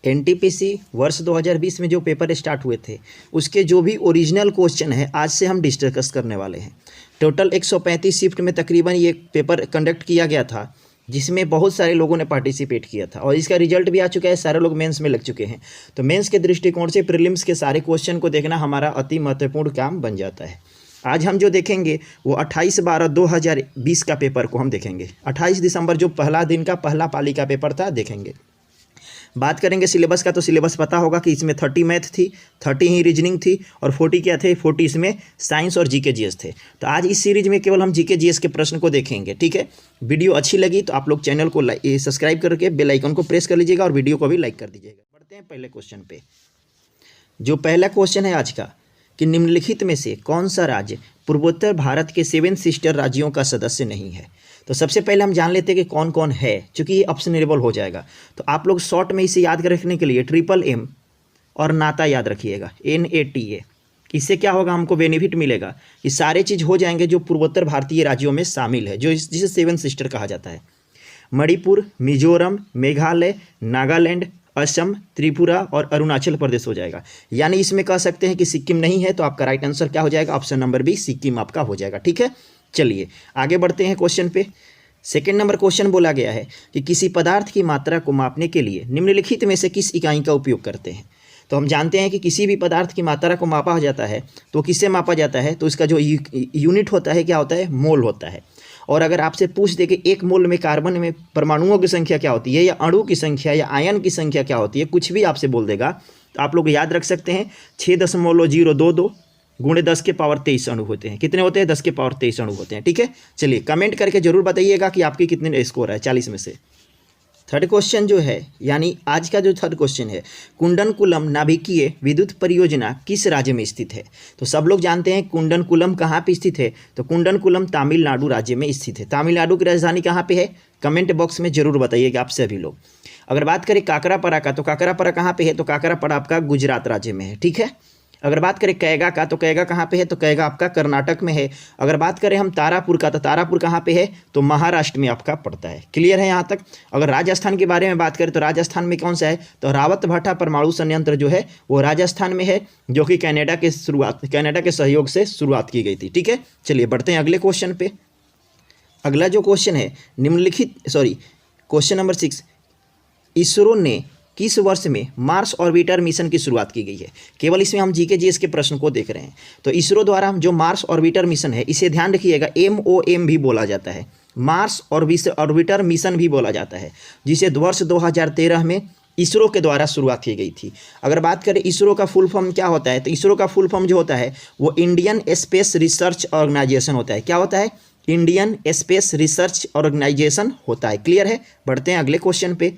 NTPC वर्ष 2020 में जो पेपर स्टार्ट हुए थे उसके जो भी ओरिजिनल क्वेश्चन है आज से हम डिस्कस करने वाले हैं। टोटल 135 शिफ्ट में तकरीबन ये पेपर कंडक्ट किया गया था, जिसमें बहुत सारे लोगों ने पार्टिसिपेट किया था और इसका रिजल्ट भी आ चुका है। सारे लोग मेंस में लग चुके हैं। तो मेंस के दृष्टिकोण से प्रीलिम्स के सारे क्वेश्चन को देखना हमारा अति महत्वपूर्ण काम बन जाता है। आज हम जो देखेंगे वो 28/12/2020 का पेपर को हम देखेंगे। 28 दिसंबर जो पहला दिन का पहला पाली का पेपर था देखेंगे। बात करेंगे सिलेबस का, तो सिलेबस पता होगा कि इसमें 30 मैथ थी, 30 ही रीजनिंग थी और 40 क्या थे, 40 इसमें साइंस और जीके जीएस थे। तो आज इस सीरीज में केवल हम जीके जीएस के प्रश्न को देखेंगे। ठीक है, वीडियो अच्छी लगी तो आप लोग चैनल को सब्सक्राइब करके बेल आइकन को प्रेस कर लीजिएगा और वीडियो को भी लाइक कर दीजिएगा। बढ़ते हैं पहले क्वेश्चन पे। जो पहला क्वेश्चन है आज का कि निम्नलिखित में से कौन सा राज्य पूर्वोत्तर भारत के 7 सिस्टर राज्यों का सदस्य नहीं है। तो सबसे पहले हम जान लेते हैं कि कौन कौन है, क्योंकि ये ऑप्शनेबल हो जाएगा। तो आप लोग शॉर्ट में इसे याद रखने के लिए MM और नाता याद रखिएगा, NATA। इससे क्या होगा, हमको बेनिफिट मिलेगा कि सारे चीज़ हो जाएंगे जो पूर्वोत्तर भारतीय राज्यों में शामिल है, जो जिसे 7 सिस्टर कहा जाता है। मणिपुर, मिजोरम, मेघालय, नागालैंड, असम, त्रिपुरा और अरुणाचल प्रदेश हो जाएगा। यानी इसमें कह सकते हैं कि सिक्किम नहीं है, तो आपका राइट आंसर क्या हो जाएगा, ऑप्शन नंबर बी सिक्किम आपका हो जाएगा। ठीक है, चलिए आगे बढ़ते हैं क्वेश्चन पे। सेकेंड नंबर क्वेश्चन बोला गया है कि किसी पदार्थ की मात्रा को मापने के लिए निम्नलिखित में से किस इकाई का उपयोग करते हैं। तो हम जानते हैं कि किसी भी पदार्थ की मात्रा को मापा जाता है तो किससे मापा जाता है, तो इसका जो यूनिट होता है क्या होता है, मोल होता है। और अगर आपसे पूछ दे कि 1 मोल में कार्बन में परमाणुओं की संख्या क्या होती है, या अणु की संख्या या आयन की संख्या क्या होती है, कुछ भी आपसे बोल देगा तो आप लोग याद रख सकते हैं 6.022 गुणे 10 के पावर 23 अणु होते हैं। कितने होते हैं, 10 के पावर 23 अणु होते हैं। ठीक है, चलिए कमेंट करके जरूर बताइएगा कि आपकी कितने स्कोर है 40 में से। थर्ड क्वेश्चन जो है, यानी आज का जो थर्ड क्वेश्चन है, कुंडनकुलम नाभिकीय विद्युत परियोजना किस राज्य में स्थित है। तो सब लोग जानते हैं कुंडनकुलम कहाँ पे स्थित है, तो कुंडनकुलम तमिलनाडु राज्य में स्थित है। तमिलनाडु की राजधानी कहाँ पे है, कमेंट बॉक्स में जरूर बताइएगा आप सभी लोग। अगर बात करें काकरापरा का, तो काकरापरा कहाँ पे है, तो काकरापरा आपका गुजरात राज्य में है। ठीक है, अगर बात करें कैगा का, तो कैगा कहाँ पे है, तो कैगा आपका कर्नाटक में है। अगर बात करें हम तारापुर का, तो तारापुर कहाँ पे है, तो महाराष्ट्र में आपका पड़ता है। क्लियर है यहाँ तक। अगर राजस्थान के बारे में बात करें तो राजस्थान में कौन सा है, तो रावत भाटा परमाणु संयंत्र जो है वो राजस्थान में है, जो कि कनाडा के सहयोग से शुरुआत की गई थी। ठीक है, चलिए बढ़ते हैं अगले क्वेश्चन पे। अगला जो क्वेश्चन है क्वेश्चन नंबर 6, इसरो ने किस वर्ष में मार्स ऑर्बिटर मिशन की शुरुआत की गई है। केवल इसमें हम जीके जीएस के प्रश्न को देख रहे हैं। तो इसरो द्वारा जो मार्स ऑर्बिटर मिशन है, इसे ध्यान रखिएगा MOM भी बोला जाता है, मार्स ऑर्बिटर मिशन भी बोला जाता है, जिसे वर्ष 2013 में इसरो के द्वारा शुरुआत की गई थी। अगर बात करें इसरो का फुल फॉर्म क्या होता है, तो इसरो का फुल फॉर्म जो होता है वो इंडियन स्पेस रिसर्च ऑर्गेनाइजेशन होता है। क्या होता है, इंडियन स्पेस रिसर्च ऑर्गेनाइजेशन होता है। क्लियर है, बढ़ते हैं अगले क्वेश्चन पे।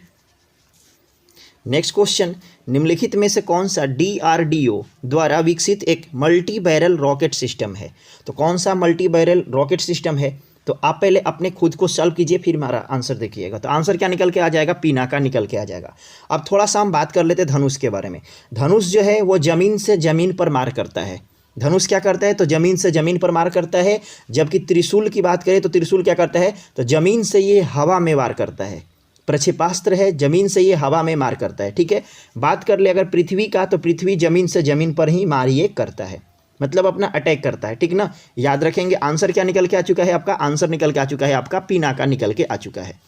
नेक्स्ट क्वेश्चन, निम्नलिखित में से कौन सा DRDO द्वारा विकसित एक मल्टी बैरल रॉकेट सिस्टम है। तो कौन सा मल्टी बैरल रॉकेट सिस्टम है, तो आप पहले अपने खुद को सॉल्व कीजिए, फिर हमारा आंसर देखिएगा। तो आंसर क्या निकल के आ जाएगा, पिनाका निकल के आ जाएगा। अब थोड़ा सा हम बात कर लेते हैं धनुष के बारे में। धनुष जो है वो जमीन से जमीन पर मार करता है। धनुष क्या करता है, तो जमीन से जमीन पर मार करता है। जबकि त्रिशूल की बात करें तो त्रिशूल क्या करता है, तो जमीन से ये हवा में वार करता है। प्रक्षेपास्त्र है, जमीन से ये हवा में मार करता है। ठीक है, बात कर ले अगर पृथ्वी का, तो पृथ्वी जमीन से जमीन पर ही मार ये करता है, मतलब अपना अटैक करता है। ठीक ना, याद रखेंगे। आंसर क्या निकल के आ चुका है आपका, आंसर निकल के आ चुका है आपका पिनाका निकल के आ चुका है।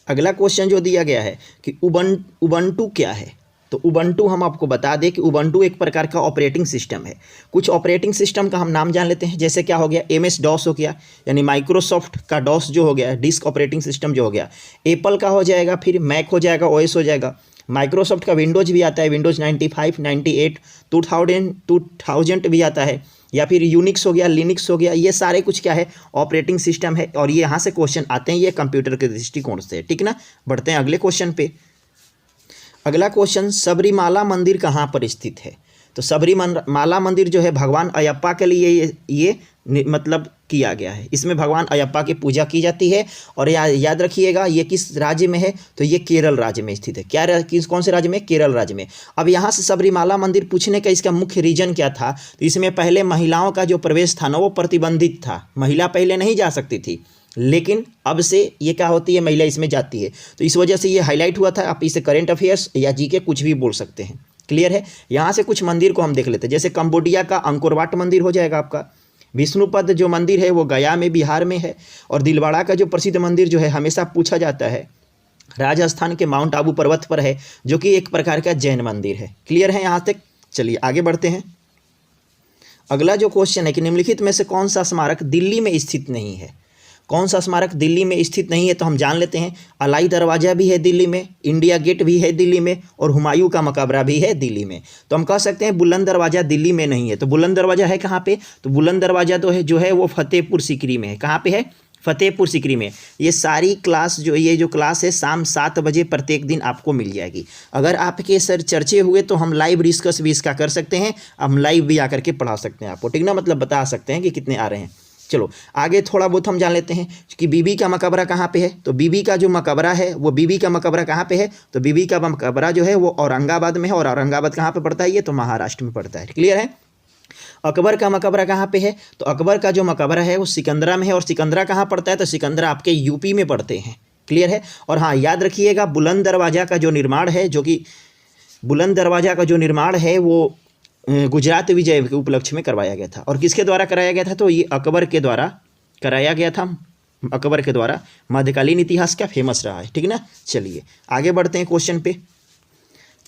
अगला क्वेश्चन जो दिया गया है कि उबंटू क्या है। तो उबंटू हम आपको बता दें कि उबंटू एक प्रकार का ऑपरेटिंग सिस्टम है। कुछ ऑपरेटिंग सिस्टम का हम नाम जान लेते हैं, जैसे क्या हो गया, MS DOS हो गया, यानी माइक्रोसॉफ्ट का DOS जो हो गया, डिस्क ऑपरेटिंग सिस्टम जो हो गया। एप्पल का हो जाएगा, फिर मैक हो जाएगा, OS हो जाएगा। माइक्रोसॉफ्ट का विंडोज़ भी आता है, विंडोज़ 95, 98, 2000 भी आता है, या फिर यूनिक्स हो गया, लिनक्स हो गया। ये सारे कुछ क्या है, ऑपरेटिंग सिस्टम है, और ये यहाँ से क्वेश्चन आते हैं ये कंप्यूटर के दृष्टिकोण से। ठीक ना, बढ़ते हैं अगले क्वेश्चन पे। अगला क्वेश्चन, सबरीमाला मंदिर कहाँ पर स्थित है। तो सबरीमाला मंदिर जो है भगवान अयप्पा के लिए ये मतलब किया गया है। इसमें भगवान अयप्पा की पूजा की जाती है। और याद रखिएगा ये किस राज्य में है, तो ये केरल राज्य में स्थित है। कौन से राज्य में, केरल राज्य में। अब यहाँ से सबरीमाला मंदिर पूछने का इसका मुख्य रीजन क्या था, तो इसमें पहले महिलाओं का जो प्रवेश था ना वो प्रतिबंधित था, महिला पहले नहीं जा सकती थी। लेकिन अब से ये क्या होती है, महिला इसमें जाती है, तो इस वजह से ये हाईलाइट हुआ था। आप इसे करंट अफेयर्स या जीके कुछ भी बोल सकते हैं। क्लियर है। यहाँ से कुछ मंदिर को हम देख लेते हैं। जैसे कंबोडिया का अंकोर वाट मंदिर हो जाएगा आपका। विष्णुपद जो मंदिर है वो गया में, बिहार में है। और दिलवाड़ा का जो प्रसिद्ध मंदिर जो है, हमेशा पूछा जाता है, राजस्थान के माउंट आबू पर्वत पर है, जो कि एक प्रकार का जैन मंदिर है। क्लियर है यहाँ तक। चलिए आगे बढ़ते हैं। अगला जो क्वेश्चन है कि निम्नलिखित में से कौन सा स्मारक दिल्ली में स्थित नहीं है। कौन सा स्मारक दिल्ली में स्थित नहीं है, तो हम जान लेते हैं। अलाई दरवाज़ा भी है दिल्ली में, इंडिया गेट भी है दिल्ली में, और हुमायूं का मकबरा भी है दिल्ली में। तो हम कह सकते हैं बुलंद दरवाज़ा दिल्ली में नहीं है। तो बुलंद दरवाज़ा है कहाँ पे, तो बुलंद दरवाज़ा तो है जो है वो फतेहपुर सीकरी में है। कहाँ पे है, फतेहपुर सीकरी में। ये सारी क्लास ये जो क्लास है शाम 7 बजे प्रत्येक दिन आपको मिल जाएगी। अगर आपके सर चर्चे हुए तो हम लाइव डिस्कस भी इसका कर सकते हैं, हम लाइव भी आकर के पढ़ा सकते हैं आपको, ठीक ना, मतलब बता सकते हैं कि कितने आ रहे हैं। चलो आगे थोड़ा बहुत हम जान लेते हैं कि बीबी का मकबरा कहाँ पे है। तो बीबी का जो मकबरा है वो बीबी का मकबरा कहाँ पे है, तो बीबी का मकबरा जो है वो औरंगाबाद में है। और औरंगाबाद कहाँ पे पड़ता है, ये तो महाराष्ट्र में पड़ता है। क्लियर है। अकबर का मकबरा कहाँ पे है, तो अकबर का जो मकबरा है वो सिकंदरा में है। और सिकंदरा कहाँ पड़ता है, तो सिकंदरा आपके यूपी में पड़ते हैं। क्लियर है। और हाँ याद रखिएगा, बुलंद दरवाज़ा का जो निर्माण है, जो कि बुलंद दरवाज़ा का जो निर्माण है वो गुजरात विजय के उपलक्ष्य में करवाया गया था। और किसके द्वारा कराया गया था, तो ये अकबर के द्वारा कराया गया था। अकबर के द्वारा मध्यकालीन इतिहास का फेमस रहा है, ठीक ना। चलिए आगे बढ़ते हैं क्वेश्चन पे।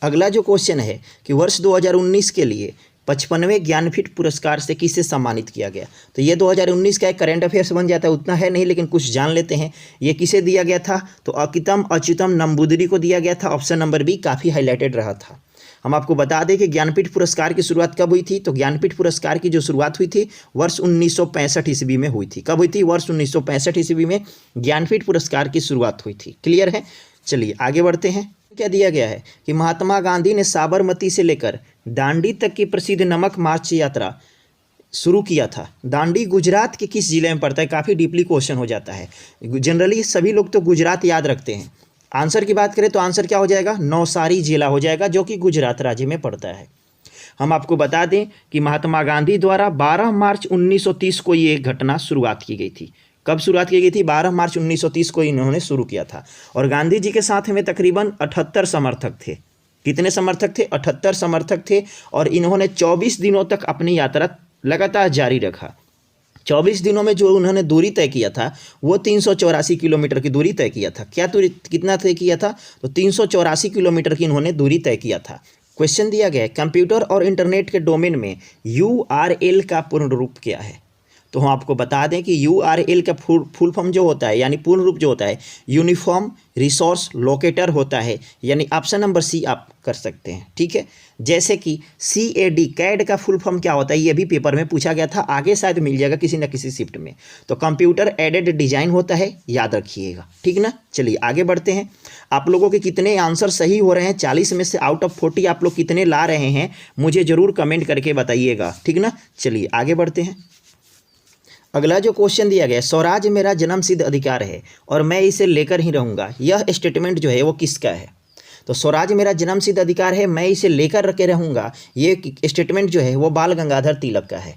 अगला जो क्वेश्चन है कि वर्ष 2019 के लिए 55वें ज्ञानपीठ पुरस्कार से किसे सम्मानित किया गया। तो ये 2019 का एक करंट अफेयर्स बन जाता है, उतना है नहीं लेकिन कुछ जान लेते हैं। ये किसे दिया गया था, तो अकितम अच्युतम नंबूदिरी को दिया गया था। ऑप्शन नंबर बी काफ़ी हाईलाइटेड रहा था। हम आपको बता दें कि ज्ञानपीठ पुरस्कार की शुरुआत कब हुई थी, तो ज्ञानपीठ पुरस्कार की जो शुरुआत हुई थी वर्ष 1965 ईस्वी में हुई थी। कब हुई थी, वर्ष 1965 ईस्वी में ज्ञानपीठ पुरस्कार की शुरुआत हुई थी। क्लियर है। चलिए आगे बढ़ते हैं। क्या दिया गया है कि महात्मा गांधी ने साबरमती से लेकर दांडी तक की प्रसिद्ध नमक मार्च यात्रा शुरू किया था। दांडी गुजरात के किस जिले में पड़ता है, काफ़ी डीपली क्वेश्चन हो जाता है। जनरली सभी लोग तो गुजरात याद रखते हैं। आंसर की बात करें तो आंसर क्या हो जाएगा, नौसारी जिला हो जाएगा, जो कि गुजरात राज्य में पड़ता है। हम आपको बता दें कि महात्मा गांधी द्वारा 12 मार्च 1930 को ये घटना शुरुआत की गई थी। कब शुरुआत की गई थी, 12 मार्च 1930 को इन्होंने शुरू किया था। और गांधी जी के साथ में तकरीबन 78 समर्थक थे। कितने समर्थक थे, 78 समर्थक थे। और इन्होंने 24 दिनों तक अपनी यात्रा लगातार जारी रखा। 24 दिनों में जो उन्होंने दूरी तय किया था वो 384 किलोमीटर की दूरी तय किया था। क्या दूरी, कितना तय किया था, तो 384 किलोमीटर की इन्होंने दूरी तय किया था। क्वेश्चन दिया गया है कंप्यूटर और इंटरनेट के डोमेन में URL का पूर्ण रूप क्या है। तो हम आपको बता दें कि URL का फुल फॉर्म जो होता है, यानी पूर्ण रूप जो होता है, यूनिफॉर्म रिसोर्स लोकेटर होता है। यानी ऑप्शन नंबर सी आप कर सकते हैं, ठीक है। जैसे कि CAD कैड का फुल फॉर्म क्या होता है, ये भी पेपर में पूछा गया था, आगे शायद मिल जाएगा किसी न किसी शिफ्ट में। तो कंप्यूटर एडेड डिजाइन होता है, याद रखिएगा, ठीक ना। चलिए आगे बढ़ते हैं। आप लोगों के कितने आंसर सही हो रहे हैं, 40 में से आउट ऑफ 40 आप लोग कितने ला रहे हैं, मुझे ज़रूर कमेंट करके बताइएगा, ठीक ना। चलिए आगे बढ़ते हैं। अगला जो क्वेश्चन दिया गया है, स्वराज मेरा जन्मसिद्ध अधिकार है और मैं इसे लेकर ही रहूँगा, यह स्टेटमेंट जो है वो किसका है। तो स्वराज मेरा जन्मसिद्ध अधिकार है, मैं इसे लेकर के रहूँगा, ये स्टेटमेंट जो है वो बाल गंगाधर तिलक का है।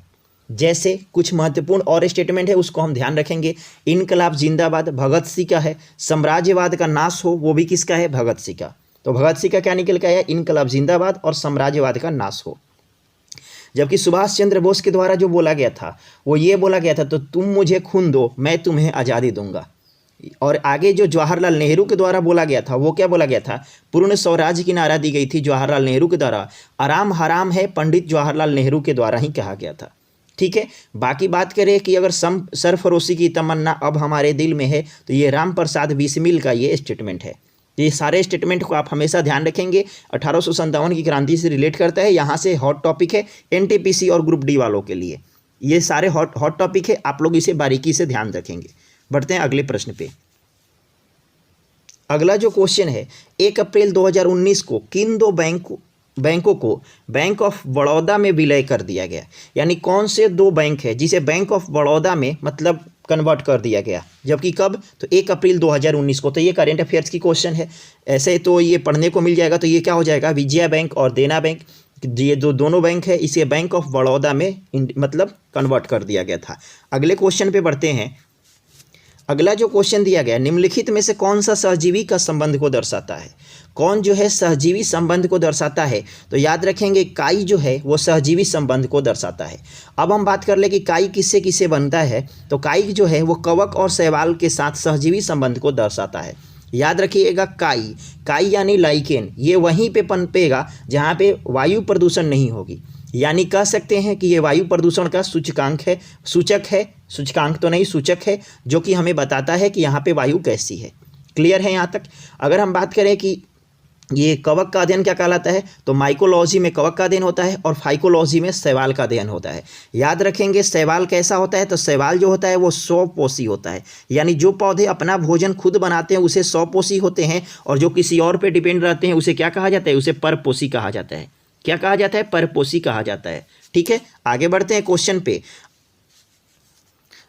जैसे कुछ महत्वपूर्ण और स्टेटमेंट है उसको हम ध्यान रखेंगे। इनकलाब जिंदाबाद भगत सिंह का है। साम्राज्यवाद का नाश हो, वो भी किसका है, भगत सिंह का। तो भगत सिंह का क्या निकल के आया, इनकलाब जिंदाबाद और साम्राज्यवाद का नाश हो। जबकि सुभाष चंद्र बोस के द्वारा जो बोला गया था वो ये बोला गया था, तो तुम मुझे खून दो मैं तुम्हें आज़ादी दूंगा। और आगे जो जवाहरलाल नेहरू के द्वारा बोला गया था वो क्या बोला गया था, पूर्ण स्वराज की नारा दी गई थी जवाहरलाल नेहरू के द्वारा। आराम हराम है पंडित जवाहरलाल नेहरू के द्वारा ही कहा गया था, ठीक है। बाकी बात करें कि अगर सरफरोशी की तमन्ना अब हमारे दिल में है, तो ये राम प्रसाद बिस्मिल का ये स्टेटमेंट है। ये सारे स्टेटमेंट को आप हमेशा ध्यान रखेंगे। 1857 की क्रांति से रिलेट करता है, यहाँ से हॉट टॉपिक है NTPC और ग्रुप डी वालों के लिए। ये सारे हॉट टॉपिक है, आप लोग इसे बारीकी से ध्यान रखेंगे। बढ़ते हैं अगले प्रश्न पे। अगला जो क्वेश्चन है, 1 अप्रैल 2019 को किन दो बैंकों को बैंक ऑफ बड़ौदा में विलय कर दिया गया। यानी कौन से दो बैंक है जिसे बैंक ऑफ बड़ौदा में मतलब कन्वर्ट कर दिया गया, जबकि कब, तो 1 अप्रैल 2019 को। तो ये करंट अफेयर्स की क्वेश्चन है, ऐसे तो ये पढ़ने को मिल जाएगा। तो ये क्या हो जाएगा, विजया बैंक और देना बैंक, ये जो दोनों बैंक है इसे बैंक ऑफ बड़ौदा में मतलब कन्वर्ट कर दिया गया था। अगले क्वेश्चन पे बढ़ते हैं। अगला जो क्वेश्चन दिया गया, निम्नलिखित में से कौन सा सहजीवी का संबंध को दर्शाता है? कौन जो है सहजीवी संबंध को दर्शाता है? तो याद रखेंगे काई जो है वो सहजीवी संबंध को दर्शाता है। अब हम बात कर ले कि काई किससे किससे बनता है, तो काई जो है वो कवक और शैवाल के साथ सहजीवी संबंध को दर्शाता है। याद रखिएगा काई, काई यानी लाइकेन, ये वहीं पे पनपेगा जहाँ पे वायु प्रदूषण नहीं होगी। यानी कह सकते हैं कि ये वायु प्रदूषण का सूचकांक है, सूचक है, सूचकांक तो नहीं सूचक है, जो कि हमें बताता है कि यहाँ पे वायु कैसी है। क्लियर है यहाँ तक? अगर हम बात करें कि ये कवक का अध्ययन क्या कहलाता है, तो माइकोलॉजी में कवक का अध्ययन होता है और फाइकोलॉजी में शैवाल का अध्ययन होता है। याद रखेंगे शैवाल कैसा होता है, तो शैवाल जो होता है वो स्वपोषी होता है, यानी जो पौधे अपना भोजन खुद बनाते हैं उसे स्वपोषी होते हैं, और जो किसी और पे डिपेंड रहते हैं उसे क्या कहा जाता है, उसे परपोषी कहा जाता है। क्या कहा जाता है? परपोषी कहा जाता है। ठीक है, आगे बढ़ते हैं क्वेश्चन पे।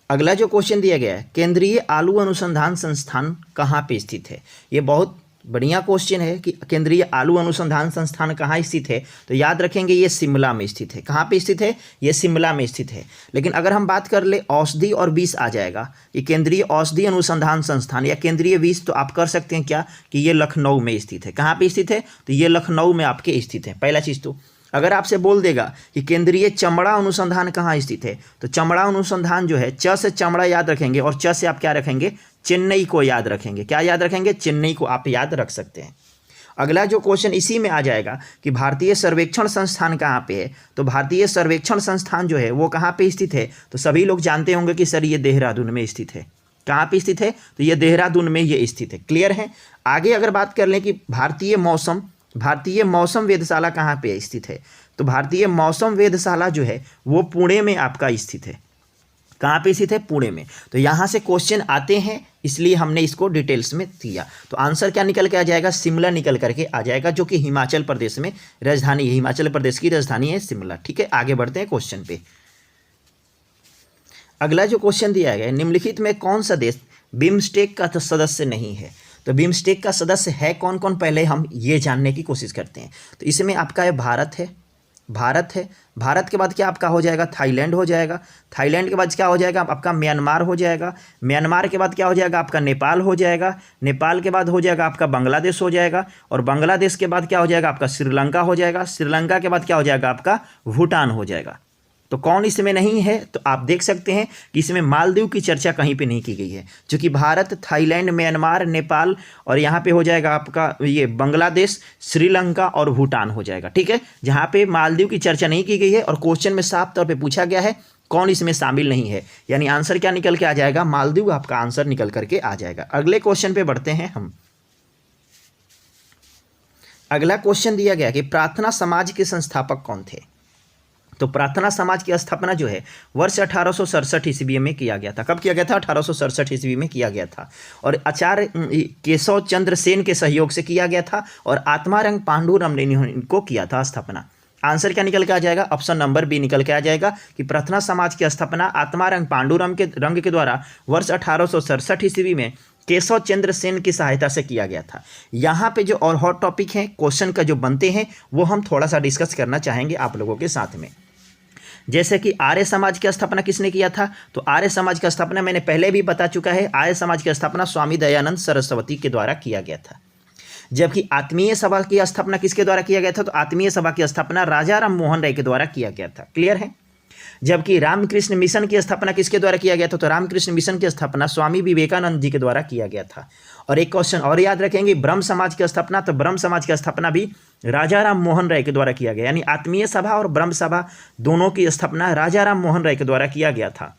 अगला जो क्वेश्चन दिया गया है, केंद्रीय आलू अनुसंधान संस्थान कहाँ पे स्थित है? ये बहुत बढ़िया क्वेश्चन है कि केंद्रीय आलू अनुसंधान संस्थान कहाँ स्थित है, तो याद रखेंगे ये शिमला में स्थित है। कहाँ पे स्थित है? ये शिमला में स्थित है। लेकिन अगर हम बात कर ले औषधि और विष आ जाएगा, ये केंद्रीय औषधि अनुसंधान संस्थान या केंद्रीय विष, तो आप कर सकते हैं क्या कि ये लखनऊ में स्थित है। कहाँ पे स्थित है? तो ये लखनऊ में आपके स्थित है। पहला चीज़ तो अगर आपसे बोल देगा कि केंद्रीय चमड़ा अनुसंधान कहाँ स्थित है, तो चमड़ा अनुसंधान जो है, च से चमड़ा याद रखेंगे और च से आप क्या रखेंगे, चेन्नई को याद रखेंगे। क्या याद रखेंगे? चेन्नई को आप याद रख सकते हैं। अगला जो क्वेश्चन इसी में आ जाएगा कि भारतीय सर्वेक्षण संस्थान कहाँ पे है, तो भारतीय सर्वेक्षण संस्थान जो है वो कहाँ पे स्थित है, तो सभी लोग जानते होंगे कि सर ये देहरादून में स्थित है। कहाँ पे स्थित है? तो ये देहरादून में ये स्थित है। क्लियर है? आगे अगर बात कर लें कि भारतीय मौसम वेधशाला कहाँ पे स्थित है, तो भारतीय मौसम वेधशाला जो है वो पुणे में आपका स्थित है। कहाँ पे स्थित है? पुणे में। तो यहाँ से क्वेश्चन आते हैं, इसलिए हमने इसको डिटेल्स में दिया। तो आंसर क्या निकल के आ जाएगा? शिमला निकल करके आ जाएगा, जो कि हिमाचल प्रदेश में राजधानी है। हिमाचल प्रदेश की राजधानी है शिमला। ठीक है, आगे बढ़ते हैं क्वेश्चन पे। अगला जो क्वेश्चन दिया गया है, निम्नलिखित में कौन सा देश बिम्स्टेक का सदस्य नहीं है? तो बिम्स्टेक का सदस्य है कौन कौन, पहले हम ये जानने की कोशिश करते हैं। तो इसमें आपका है भारत है, भारत के बाद क्या आपका हो जाएगा? थाईलैंड हो जाएगा। थाईलैंड के बाद क्या हो जाएगा? आपका म्यांमार हो जाएगा। म्यांमार के बाद क्या हो जाएगा? आपका नेपाल हो जाएगा। नेपाल के बाद हो जाएगा आपका बांग्लादेश हो जाएगा, और बांग्लादेश के बाद क्या हो जाएगा? आपका श्रीलंका हो जाएगा। श्रीलंका के बाद क्या हो जाएगा? आपका भूटान हो जाएगा। तो कौन इसमें नहीं है? तो आप देख सकते हैं कि इसमें मालदीव की चर्चा कहीं पे नहीं की गई है, जो कि भारत, थाईलैंड, म्यांमार, नेपाल और यहाँ पे हो जाएगा आपका ये बांग्लादेश, श्रीलंका और भूटान हो जाएगा। ठीक है, जहाँ पे मालदीव की चर्चा नहीं की गई है और क्वेश्चन में साफ तौर पर पूछा गया है कौन इसमें शामिल नहीं है, यानी आंसर क्या निकल के आ जाएगा? मालदीव आपका आंसर निकल करके आ जाएगा। अगले क्वेश्चन पे बढ़ते हैं हम। अगला क्वेश्चन दिया गया कि प्रार्थना समाज के संस्थापक कौन थे? तो प्रार्थना समाज की स्थापना जो है वर्ष 1867 ईस्वी में किया गया था। कब किया गया था? 1867 ईस्वी में किया गया था, और आचार्य केशव चंद्र सेन के सहयोग से किया गया था, और आत्मारंग पांडुरंग ने इनको किया था स्थापना। आंसर क्या निकल के आ जाएगा? ऑप्शन नंबर बी निकल के आ जाएगा कि प्रार्थना समाज की स्थापना आत्मारंग पांडुरंग के द्वारा वर्ष 1867 ईस्वी में केशव चंद्र सेन की सहायता से किया गया था। यहाँ पे जो और हॉट टॉपिक हैं क्वेश्चन का जो बनते हैं वो हम थोड़ा सा डिस्कस करना चाहेंगे आप लोगों के साथ में। जैसे कि आर्य समाज की स्थापना किसने किया था? तो आर्य समाज की स्थापना मैंने पहले भी बता चुका है, आर्य समाज की स्थापना स्वामी दयानंद सरस्वती के द्वारा किया गया था। जबकि आत्मीय सभा की स्थापना किसके द्वारा किया गया था? तो आत्मीय सभा की स्थापना राजा राम मोहन राय के द्वारा किया गया था। क्लियर है? जबकि रामकृष्ण मिशन की स्थापना किसके द्वारा किया गया था? तो रामकृष्ण मिशन की स्थापना स्वामी विवेकानंद जी के द्वारा किया गया था। और एक क्वेश्चन और याद रखेंगे, ब्रह्म समाज की स्थापना, तो ब्रह्म समाज की स्थापना भी राजा राम मोहन राय के द्वारा किया गया, यानी आत्मीय सभा और ब्रह्म सभा दोनों की स्थापना राजा राम मोहन राय के द्वारा किया गया था।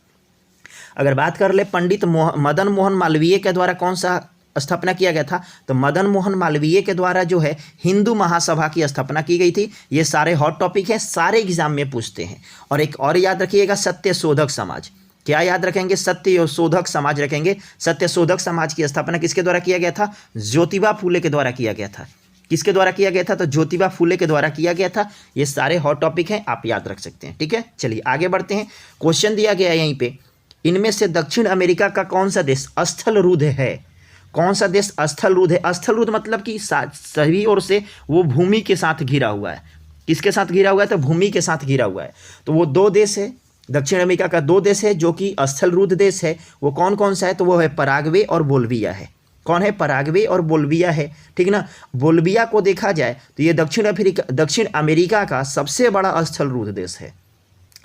अगर बात कर ले पंडित मदन मोहन मालवीय के द्वारा कौन सा स्थापना किया गया था? तो मदन मोहन मालवीय के द्वारा जो है हिंदू महासभा की स्थापना की गई थी। ये सारे हॉट टॉपिक हैं, सारे एग्जाम में पूछते हैं। और एक और याद रखिएगा, सत्य शोधक समाज। क्या याद रखेंगे? सत्य शोधक समाज रखेंगे। सत्य शोधक समाज की स्थापना किसके द्वारा किया गया था? ज्योतिबा फूले के द्वारा किया गया था। किसके द्वारा किया गया था? तो ज्योतिबा फूले के द्वारा किया गया था। ये सारे हॉट टॉपिक हैं, आप याद रख सकते हैं। ठीक है, चलिए आगे बढ़ते हैं। क्वेश्चन दिया गया है यहीं पे, इनमें से दक्षिण अमेरिका का कौन सा देश स्थलरूढ़ है? कौन सा देश स्थलरूढ़ है? स्थलरूढ़ मतलब कि सभी ओर से वो भूमि के साथ घिरा हुआ है। किसके साथ घिरा हुआ है? तो भूमि के साथ घिरा हुआ है। तो वो दो देश है, दक्षिण अमेरिका का 2 देश है जो कि स्थलरूढ़ देश है, वो कौन कौन सा है, तो वो है पराग्वे और बोल्विया है। कौन है, पराग्वे और बोल्विया है, ठीक ना। बोल्विया को देखा जाए तो ये दक्षिण अमेरिका का सबसे बड़ा स्थलरूढ़ देश है,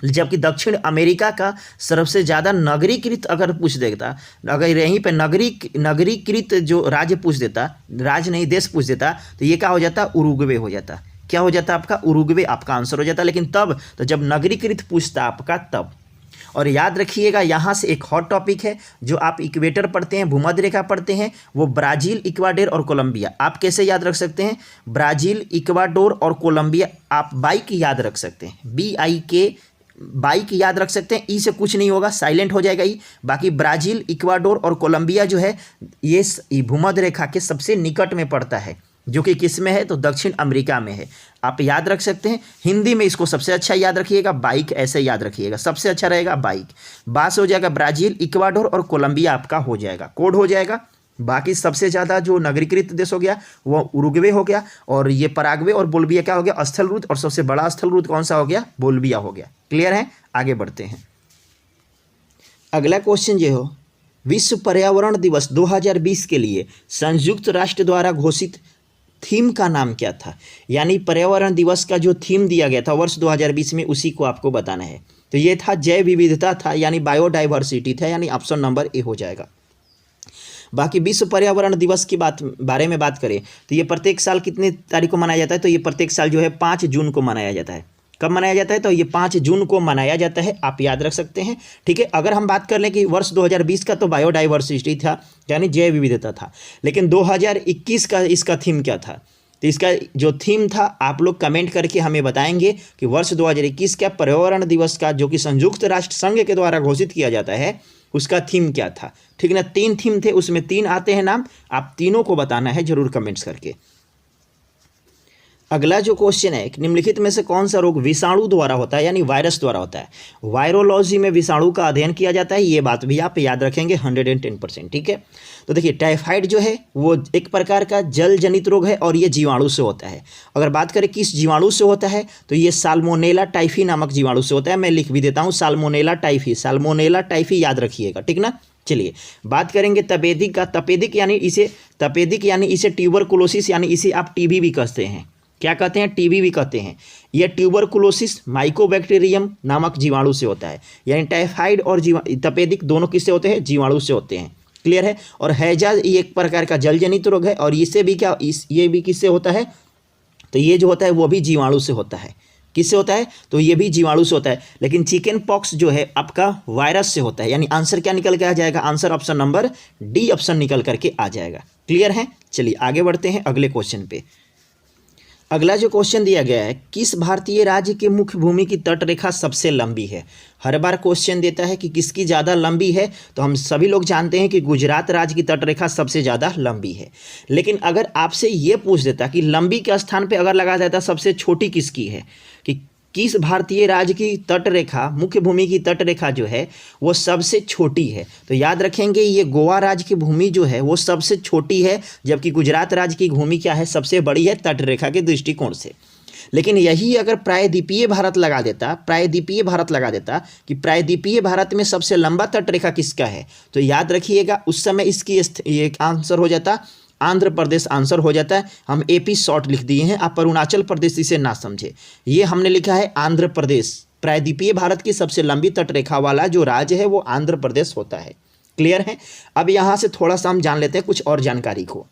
जबकि दक्षिण अमेरिका का सबसे ज़्यादा नगरीकृत अगर पूछ देता, अगर यहीं पे नगरीकृत जो राज्य पूछ देता, राज्य नहीं देश पूछ देता, तो ये क्या हो जाता, उरुग्वे हो जाता। क्या हो जाता आपका, उरुग्वे आपका आंसर हो जाता। लेकिन तब तो जब नगरीकृत पूछता आपका तब। और याद रखिएगा यहाँ से एक हॉट टॉपिक है, जो आप इक्वेटर पढ़ते हैं, भूमध्य रेखा पढ़ते हैं, वो ब्राज़ील, इक्वाडोर और कोलंबिया। आप कैसे याद रख सकते हैं, ब्राज़ील, इक्वाडोर और कोलंबिया आप बाइक याद रख सकते हैं, BIK बाइक याद रख सकते हैं। ई से कुछ नहीं होगा, साइलेंट हो जाएगा ई। बाकी ब्राज़ील, इक्वाडोर और कोलंबिया जो है ये भूमध्य रेखा के सबसे निकट में पड़ता है, जो कि किस में है, तो दक्षिण अमेरिका में है। आप याद रख सकते हैं। हिंदी में इसको सबसे अच्छा याद रखिएगा, बाइक ऐसे याद रखिएगा, सबसे अच्छा रहेगा बाइक। बास हो जाएगा ब्राज़ील, इक्वाडोर और कोलंबिया आपका हो जाएगा, कोड हो जाएगा। बाकी सबसे ज़्यादा जो नगरीकृत देश हो गया वो उरुग्वे हो गया, और ये पराग्वे और बोल्विया क्या हो गया, स्थलरूढ़, और सबसे बड़ा स्थलरूढ़ कौन सा हो गया, बोल्विया हो गया। क्लियर है, आगे बढ़ते हैं। अगला क्वेश्चन ये हो, विश्व पर्यावरण दिवस 2020 के लिए संयुक्त राष्ट्र द्वारा घोषित थीम का नाम क्या था। यानी पर्यावरण दिवस का जो थीम दिया गया था वर्ष 2020 में, उसी को आपको बताना है। तो ये था जैव विविधता था, यानी बायोडाइवर्सिटी था, यानी ऑप्शन नंबर ए हो जाएगा। बाकी विश्व पर्यावरण दिवस की बारे में बात करें तो ये प्रत्येक साल कितने तारीख को मनाया जाता है, तो ये प्रत्येक साल जो है 5 जून को मनाया जाता है। कब मनाया जाता है, तो ये 5 जून को मनाया जाता है, आप याद रख सकते हैं, ठीक है। अगर हम बात कर लें कि वर्ष 2020 का तो बायोडाइवर्सिटी था, यानी जैव विविधता था, लेकिन 2021 का इसका थीम क्या था, तो इसका जो थीम था आप लोग कमेंट करके हमें बताएंगे कि वर्ष 2021 का पर्यावरण दिवस का, जो कि संयुक्त राष्ट्र संघ के द्वारा घोषित किया जाता है, उसका थीम क्या था, ठीक ना। 3 थीम थे, उसमें 3 आते हैं नाम, आप तीनों को बताना है जरूर कमेंट्स करके। अगला जो क्वेश्चन है, निम्नलिखित में से कौन सा रोग विषाणु द्वारा होता है, यानी वायरस द्वारा होता है। वायरोलॉजी में विषाणु का अध्ययन किया जाता है, ये बात भी आप याद रखेंगे 110%, ठीक है। तो देखिए टाइफाइड जो है वो एक प्रकार का जल जनित रोग है, और ये जीवाणु से होता है। अगर बात करें किस जीवाणु से होता है, तो ये साल्मोनेला टाइफी नामक जीवाणु से होता है। मैं लिख भी देता हूँ, साल्मोनेला टाइफी याद रखिएगा, ठीक ना। चलिए बात करेंगे तपेदिक का। तपेदिक यानी इसे ट्यूबरकुलोसिस, यानी इसे आप टीबी भी कहते हैं। क्या कहते हैं, टीबी भी कहते हैं। यह ट्यूबरकुलोसिस माइकोबैक्टीरियम नामक जीवाणु से होता है। यानी टाइफाइड और तपेदिक दोनों किससे होते हैं, जीवाणु से होते हैं। क्लियर है। और हैजा ये एक प्रकार का जलजनित रोग है, और इससे भी ये भी किससे होता है, तो ये जो होता है वो भी जीवाणु से होता है। किससे होता है, तो ये भी जीवाणु से होता है। लेकिन चिकन पॉक्स जो है आपका वायरस से होता है। यानी आंसर क्या निकल के आ जाएगा, answer option number D option निकल करके आ जाएगा। क्लियर है। चलिए आगे बढ़ते हैं अगले क्वेश्चन पे। अगला जो क्वेश्चन दिया गया है, किस भारतीय राज्य के मुख्य भूमि की तटरेखा सबसे लंबी है। हर बार क्वेश्चन देता है कि किसकी ज़्यादा लंबी है, तो हम सभी लोग जानते हैं कि गुजरात राज्य की तटरेखा सबसे ज़्यादा लंबी है। लेकिन अगर आपसे ये पूछ देता कि लंबी के स्थान पे अगर लगा देता सबसे छोटी किसकी है, कि किस भारतीय राज्य की तटरेखा, मुख्य भूमि की तटरेखा जो है वो सबसे छोटी है, तो याद रखेंगे ये गोवा राज्य की भूमि जो है वो सबसे छोटी है, जबकि गुजरात राज्य की भूमि क्या है, सबसे बड़ी है तटरेखा के दृष्टिकोण से। लेकिन यही अगर प्रायद्वीपीय भारत लगा देता कि प्रायद्वीपीय भारत में सबसे लंबा तटरेखा किसका है, तो याद रखिएगा उस समय इसकी एक आंसर हो जाता आंध्र प्रदेश आंसर हो जाता है। हम एपी शॉर्ट लिख दिए हैं, आप अरुणाचल प्रदेश इसे ना समझे, ये हमने लिखा है आंध्र प्रदेश। प्रायद्वीपीय भारत की सबसे लंबी तटरेखा वाला जो राज्य है वो आंध्र प्रदेश होता है। क्लियर है। अब यहाँ से थोड़ा सा हम जान लेते हैं कुछ और जानकारी को।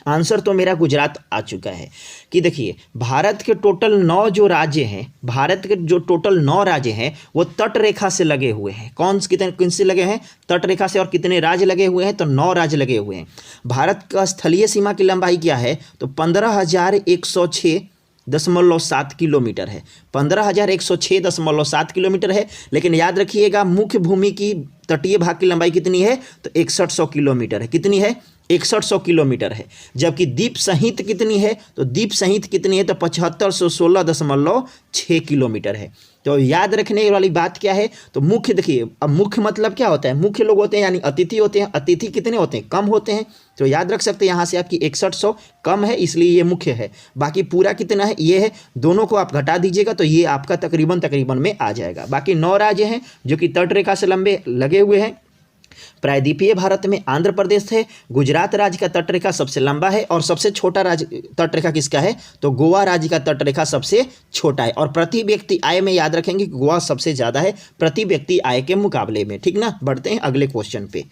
आंसर तो मेरा गुजरात आ चुका है कि देखिए भारत के टोटल 9 जो राज्य हैं, भारत के जो टोटल 9 राज्य हैं वो तट रेखा से लगे हुए हैं। किन से लगे हैं, तट रेखा से। और कितने राज्य लगे हुए हैं, तो 9 राज्य लगे हुए हैं। भारत का स्थलीय सीमा की लंबाई क्या है, तो 15,106.7 किलोमीटर है। 15,106.7 किलोमीटर है। लेकिन याद रखिएगा मुख्य भूमि की तटीय भाग की लंबाई कितनी है, तो 6100 किलोमीटर है। कितनी है, 6100 किलोमीटर है। जबकि द्वीप सहित कितनी है, तो द्वीप सहित कितनी है, तो 7516.6 किलोमीटर है। तो याद रखने वाली बात क्या है, तो मुख्य, देखिए अब मुख्य मतलब क्या होता है, मुख्य लोग होते हैं यानी अतिथि होते हैं। अतिथि कितने होते हैं, कम होते हैं, तो याद रख सकते हैं यहाँ से आपकी 6100 कम है इसलिए ये मुख्य है। बाकी पूरा कितना है, ये है, दोनों को आप घटा दीजिएगा तो ये आपका तकरीबन में आ जाएगा। बाकी 9 राज्य हैं जो कि तटरेखा से लंबे लगे हुए हैं। प्रायद्वीपीय भारत में आंध्र प्रदेश है, गुजरात राज्य का तटरेखा सबसे लंबा है और सबसे छोटा राज्य तटरेखा किसका है, तो गोवा राज्य का तटरेखा सबसे छोटा है। और प्रति व्यक्ति आय में याद रखेंगे कि गोवा सबसे ज़्यादा है प्रति व्यक्ति आय के मुकाबले में, ठीक ना। बढ़ते हैं अगले क्वेश्चन पे।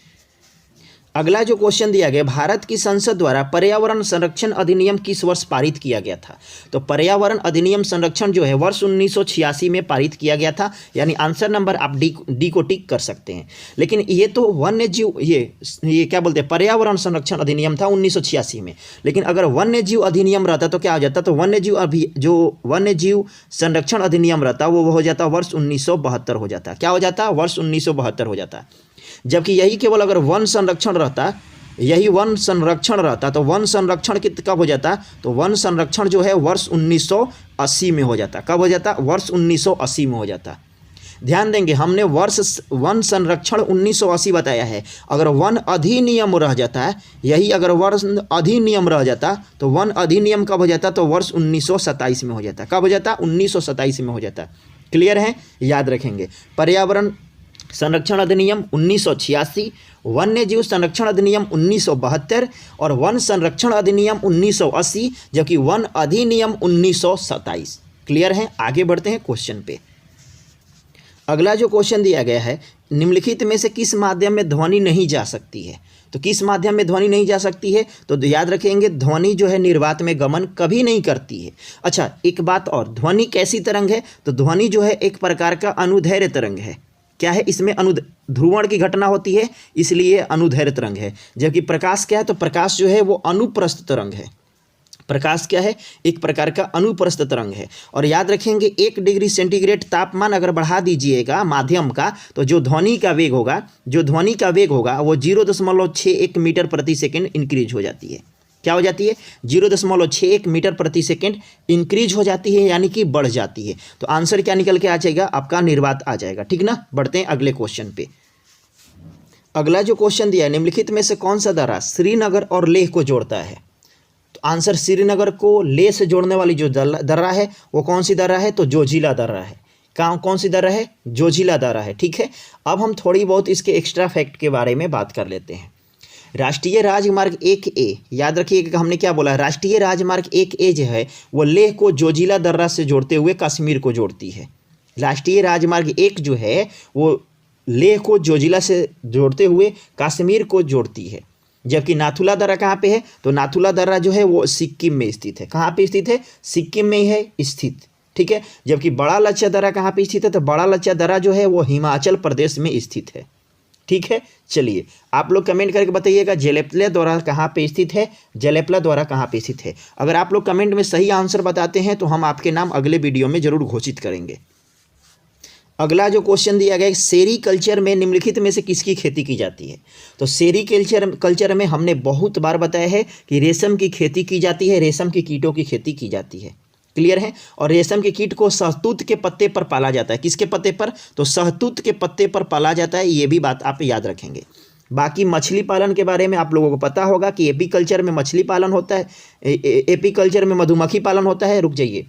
अगला जो क्वेश्चन दिया गया, भारत की संसद द्वारा पर्यावरण संरक्षण अधिनियम किस वर्ष पारित किया गया था। तो पर्यावरण अधिनियम संरक्षण जो है वर्ष 1986 में पारित किया गया था, यानी आंसर नंबर आप डी को टिक कर सकते हैं। लेकिन ये तो वन्य जीव, ये क्या बोलते हैं, पर्यावरण संरक्षण अधिनियम था 1986 में। लेकिन अगर वन्य जीव अधिनियम रहता तो क्या हो जाता, तो वन्य जीव संरक्षण अधिनियम रहता वो हो जाता वर्ष 1972 हो जाता। क्या हो जाता, वर्ष 1972 हो जाता। जबकि यही केवल अगर वन संरक्षण रहता, तो वन संरक्षण कब हो जाता, तो वन संरक्षण जो है वर्ष 1980 में हो जाता। कब हो जाता, वर्ष 1980 में हो जाता। ध्यान देंगे हमने वन संरक्षण 1980 बताया है। अगर वन अधिनियम रह जाता है, यही अगर वन अधिनियम रह जाता तो वन अधिनियम कब हो जाता, तो वर्ष 1927 में हो जाता। कब हो जाता, 1927 में हो जाता। क्लियर है, याद रखेंगे। पर्यावरण संरक्षण अधिनियम 1986, वन्य जीव संरक्षण अधिनियम 1972 और वन संरक्षण अधिनियम 1980, जबकि वन अधिनियम 1927। क्लियर है, आगे बढ़ते हैं क्वेश्चन पे। अगला जो क्वेश्चन दिया गया है, निम्नलिखित में से किस माध्यम में ध्वनि नहीं जा सकती है। तो किस माध्यम में ध्वनि नहीं जा सकती है, तो याद रखेंगे ध्वनि जो है निर्वात में गमन कभी नहीं करती है। अच्छा एक बात और, ध्वनि कैसी तरंग है, तो ध्वनि जो है एक प्रकार का अनुदैर्घ्य तरंग है। क्या है, इसमें ध्रुवण की घटना होती है इसलिए अनुदैर्घ्य तरंग है। जबकि प्रकाश क्या है, तो प्रकाश जो है वो अनुप्रस्थ तरंग है। प्रकाश क्या है, एक प्रकार का अनुप्रस्थ तरंग है। और याद रखेंगे 1 डिग्री सेंटीग्रेड तापमान अगर बढ़ा दीजिएगा माध्यम का, तो जो ध्वनि का वेग होगा वो 0.61 मीटर प्रति सेकेंड इंक्रीज हो जाती है। क्या हो जाती है, 0.61 मीटर प्रति सेकेंड इंक्रीज हो जाती है, यानी कि बढ़ जाती है। तो आंसर क्या निकल के आ जाएगा, आपका निर्वात आ जाएगा, ठीक ना। बढ़ते हैं अगले क्वेश्चन पे। अगला जो क्वेश्चन दिया है, निम्नलिखित में से कौन सा दर्रा श्रीनगर और लेह को जोड़ता है। तो आंसर श्रीनगर को लेह से जोड़ने वाली जो दर्रा है वो कौन सी दर्रा है, तो जोजिला दर्रा है। कौन सी दर्रा है, जोजिला दर्रा है, ठीक है। अब हम थोड़ी बहुत इसके एक्स्ट्रा फैक्ट के बारे में बात कर लेते हैं। राष्ट्रीय राजमार्ग 1A, याद रखिएगा हमने क्या बोला, राष्ट्रीय राजमार्ग 1A जो है वो लेह को जोजिला दर्रा से जोड़ते हुए कश्मीर को जोड़ती है। राष्ट्रीय राजमार्ग 1 जो है वो लेह को जोजिला से जोड़ते हुए कश्मीर को जोड़ती है। जबकि नाथुला दर्रा कहाँ पे है, तो नाथुला दर्रा जो है वो सिक्किम में स्थित है। कहाँ पे स्थित है, सिक्किम में ही है स्थित, ठीक है। जबकि बड़ा लच्छा दर्रा कहाँ पे स्थित है, तो बड़ा लच्छा दर्रा जो है वो हिमाचल प्रदेश में स्थित है, ठीक है। चलिए आप लोग कमेंट करके बताइएगा जेलेपला द्वारा कहाँ पे स्थित है, जेलेपला द्वारा कहाँ पे स्थित है। अगर आप लोग कमेंट में सही आंसर बताते हैं तो हम आपके नाम अगले वीडियो में जरूर घोषित करेंगे। अगला जो क्वेश्चन दिया गया है, सेरीकल्चर में निम्नलिखित में से किसकी खेती की जाती है। तो सेरीकल्चर में हमने बहुत बार बताया है कि रेशम की खेती की जाती है, रेशम के कीटों की खेती की जाती है। क्लियर है। और रेशम के कीट को शहतूत के पत्ते पर पाला जाता है। किसके पत्ते पर, तो शहतूत के पत्ते पर पाला जाता है, ये भी बात आप याद रखेंगे। बाकी मछली पालन के बारे में आप लोगों को पता होगा कि एपीकल्चर में मछली पालन होता है, एपीकल्चर में मधुमक्खी पालन होता है। रुक जाइए,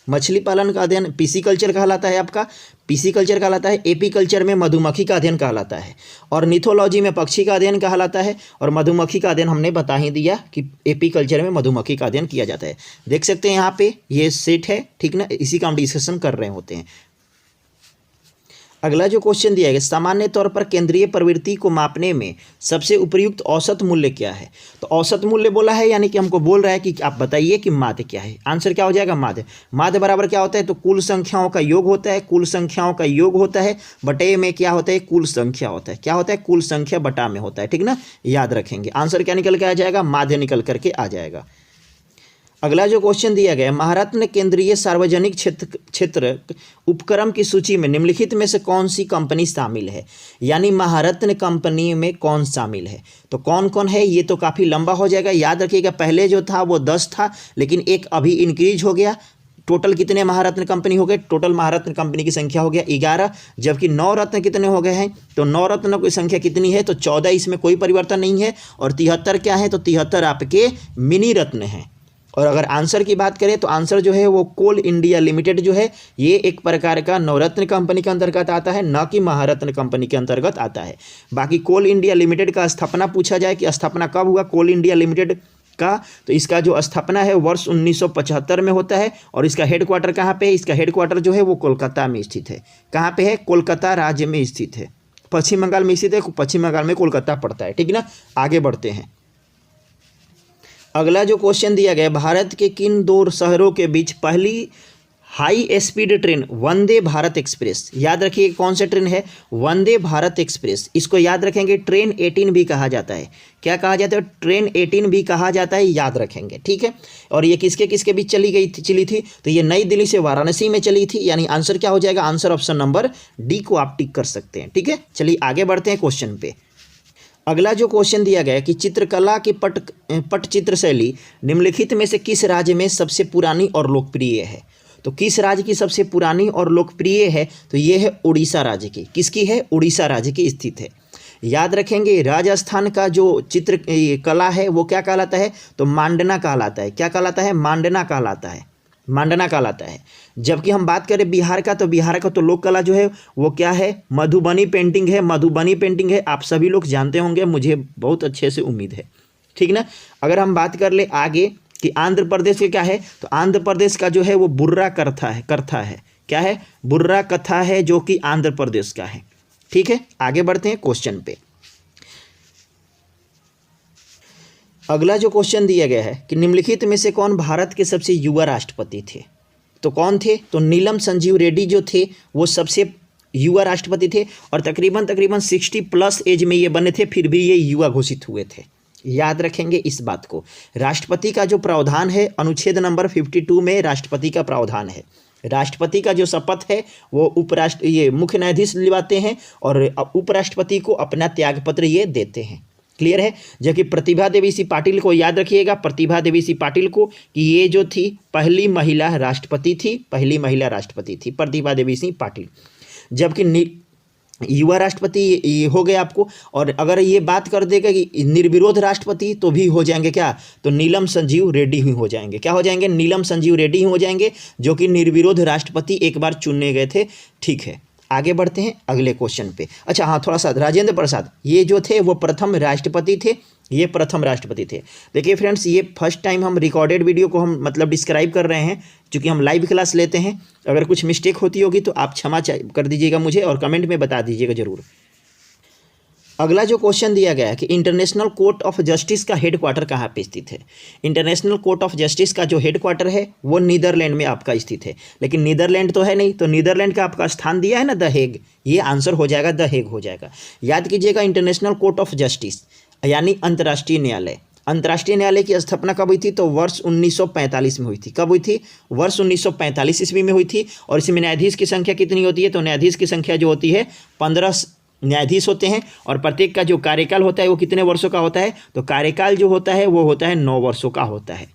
मछली पालन का अध्ययन पीसीकल्चर कहलाता है, आपका पीसीकल्चर कहलाता है। एपीकल्चर में मधुमक्खी का अध्ययन कहलाता है, और निथोलॉजी में पक्षी का अध्ययन कहलाता है, और मधुमक्खी का अध्ययन हमने बता ही दिया कि एपीकल्चर में मधुमक्खी का अध्ययन किया जाता है। देख सकते हैं यहाँ पे ये सेट है, ठीक ना, इसी का हम डिस्कशन कर रहे होते हैं। अगला जो क्वेश्चन दिया गया, सामान्य तौर पर केंद्रीय प्रवृत्ति को मापने में सबसे उपयुक्त औसत मूल्य क्या है। तो औसत मूल्य बोला है, यानी कि हमको बोल रहा है कि आप बताइए कि माध्य क्या है। आंसर क्या हो जाएगा, माध्य। माध्य बराबर क्या होता है, तो कुल संख्याओं का योग होता है। कुल संख्याओं का योग होता है, बटे में क्या होता है, कुल संख्या होता है। क्या होता है, कुल संख्या बटा में होता है, ठीक ना, याद रखेंगे। आंसर क्या निकल के आ जाएगा, माध्य निकल करके आ जाएगा। अगला जो क्वेश्चन दिया गया, महारत्न केंद्रीय सार्वजनिक क्षेत्र उपक्रम की सूची में निम्नलिखित में से कौन सी कंपनी शामिल है। यानी महारत्न कंपनी में कौन शामिल है, तो कौन कौन है, ये तो काफ़ी लंबा हो जाएगा। याद रखिएगा पहले जो था वो 10 था, लेकिन एक अभी इंक्रीज हो गया, टोटल कितने महारत्न कंपनी हो गए? टोटल महारत्न कंपनी की संख्या हो गया 11, जबकि नवरत्न कितने हो गए हैं? तो नवरत्नों की संख्या कितनी है? तो 14, इसमें कोई परिवर्तन नहीं है। और 73 क्या है? तो 73 आपके मिनी रत्न हैं। और अगर आंसर की बात करें तो आंसर जो है वो कोल इंडिया लिमिटेड जो है ये एक प्रकार का नवरत्न कंपनी के अंतर्गत आता है, न कि महारत्न कंपनी के अंतर्गत आता है। बाकी कोल इंडिया लिमिटेड का स्थापना पूछा जाए कि स्थापना कब हुआ कोल इंडिया लिमिटेड का, तो इसका जो स्थापना है वर्ष 1975 में होता है। और इसका हेडक्वार्टर कहाँ पे है? इसका हेडक्वार्टर जो है वो कोलकाता में स्थित है। कहाँ पे है? कोलकाता राज्य में स्थित है, पश्चिम बंगाल में स्थित है। पश्चिम बंगाल में कोलकाता पड़ता है, ठीक है ना। आगे बढ़ते हैं। अगला जो क्वेश्चन दिया गया, भारत के किन 2 शहरों के बीच पहली high speed train Vande Bharat express? याद रखिए कौन सा ट्रेन है? वंदे भारत एक्सप्रेस। इसको याद रखेंगे, ट्रेन 18 भी कहा जाता है। क्या कहा जाता है? ट्रेन 18 भी कहा जाता है, याद रखेंगे, ठीक है। और ये किसके किसके बीच चली थी? तो ये नई दिल्ली से वाराणसी में चली थी। यानी आंसर क्या हो जाएगा? आंसर ऑप्शन नंबर डी को आप टिक कर सकते हैं, ठीक है। चलिए आगे बढ़ते हैं क्वेश्चन पे। अगला जो क्वेश्चन दिया गया है कि चित्रकला की पटचित्र शैली निम्नलिखित में से किस राज्य में सबसे पुरानी और लोकप्रिय है? तो किस राज्य की सबसे पुरानी और लोकप्रिय है? तो ये है उड़ीसा राज्य की। किसकी है? उड़ीसा राज्य की स्थित है। याद रखेंगे, राजस्थान का जो चित्र कला है वो क्या कहलाता है? तो मांडना कहलाता है। क्या कहलाता है? मांडना कहलाता है, मांडना कहलाता है। जबकि हम बात करें बिहार का, तो बिहार का तो लोक कला जो है वो क्या है? मधुबनी पेंटिंग है। मधुबनी पेंटिंग है, आप सभी लोग जानते होंगे, मुझे बहुत अच्छे से उम्मीद है, ठीक ना। अगर हम बात कर ले आगे कि आंध्र प्रदेश के क्या है, तो आंध्र प्रदेश का जो है वो बुर्रा कथा है। क्या है? बुर्रा कथा है, जो कि आंध्र प्रदेश का है, ठीक है। आगे बढ़ते हैं क्वेश्चन पे। अगला जो क्वेश्चन दिया गया है कि निम्नलिखित में से कौन भारत के सबसे युवा राष्ट्रपति थे? तो कौन थे? तो नीलम संजीव रेड्डी जो थे वो सबसे युवा राष्ट्रपति थे। और तकरीबन 60+ एज में ये बने थे, फिर भी ये युवा घोषित हुए थे। याद रखेंगे इस बात को। राष्ट्रपति का जो प्रावधान है अनुच्छेद नंबर 52 में राष्ट्रपति का प्रावधान है। राष्ट्रपति का जो शपथ है वो ये मुख्य न्यायाधीश दिलवाते हैं और उपराष्ट्रपति को अपना त्यागपत्र ये देते हैं। क्लियर है। जबकि प्रतिभा देवी सिंह पाटिल को याद रखिएगा, प्रतिभा देवी सिंह पाटिल को, कि ये जो थी पहली महिला राष्ट्रपति थी, पहली महिला राष्ट्रपति थी प्रतिभा देवी सिंह पाटिल। जबकि युवा राष्ट्रपति ये हो गए आपको। और अगर ये बात कर देगा कि निर्विरोध राष्ट्रपति, तो भी हो जाएंगे क्या? तो नीलम संजीव रेड्डी ही हो जाएंगे। क्या हो जाएंगे? नीलम संजीव रेड्डी ही हो जाएंगे, जो कि निर्विरोध राष्ट्रपति एक बार चुने गए थे, ठीक है। आगे बढ़ते हैं अगले क्वेश्चन पे। अच्छा हाँ, थोड़ा सा राजेंद्र प्रसाद ये जो थे वो प्रथम राष्ट्रपति थे। ये प्रथम राष्ट्रपति थे। देखिए फ्रेंड्स, ये फर्स्ट टाइम हम रिकॉर्डेड वीडियो को हम मतलब डिस्क्राइब कर रहे हैं, क्योंकि हम लाइव क्लास लेते हैं। अगर कुछ मिस्टेक होती होगी तो आप क्षमा कर दीजिएगा मुझे, और कमेंट में बता दीजिएगा जरूर। अगला जो क्वेश्चन दिया गया है कि इंटरनेशनल कोर्ट ऑफ जस्टिस का हेडक्वार्टर कहाँ पे स्थित है? इंटरनेशनल कोर्ट ऑफ जस्टिस का जो हेडक्वार्टर है वो नीदरलैंड में आपका स्थित है। लेकिन नीदरलैंड तो है नहीं, तो नीदरलैंड का आपका स्थान दिया है ना, द हेग। ये आंसर हो जाएगा, द हेग हो जाएगा। याद कीजिएगा, इंटरनेशनल कोर्ट ऑफ जस्टिस यानी अंतर्राष्ट्रीय न्यायालय। अंतर्राष्ट्रीय न्यायालय की स्थापना कब हुई थी? तो वर्ष 1945 में हुई थी। कब हुई थी? वर्ष 1945 ईस्वी में हुई थी। और इसमें न्यायाधीश की संख्या कितनी होती है? तो न्यायाधीश की संख्या जो होती है 15 न्यायाधीश होते हैं। और प्रत्येक का जो कार्यकाल होता है वो कितने वर्षों का होता है? तो कार्यकाल जो होता है वो होता है 9 वर्षों का होता है।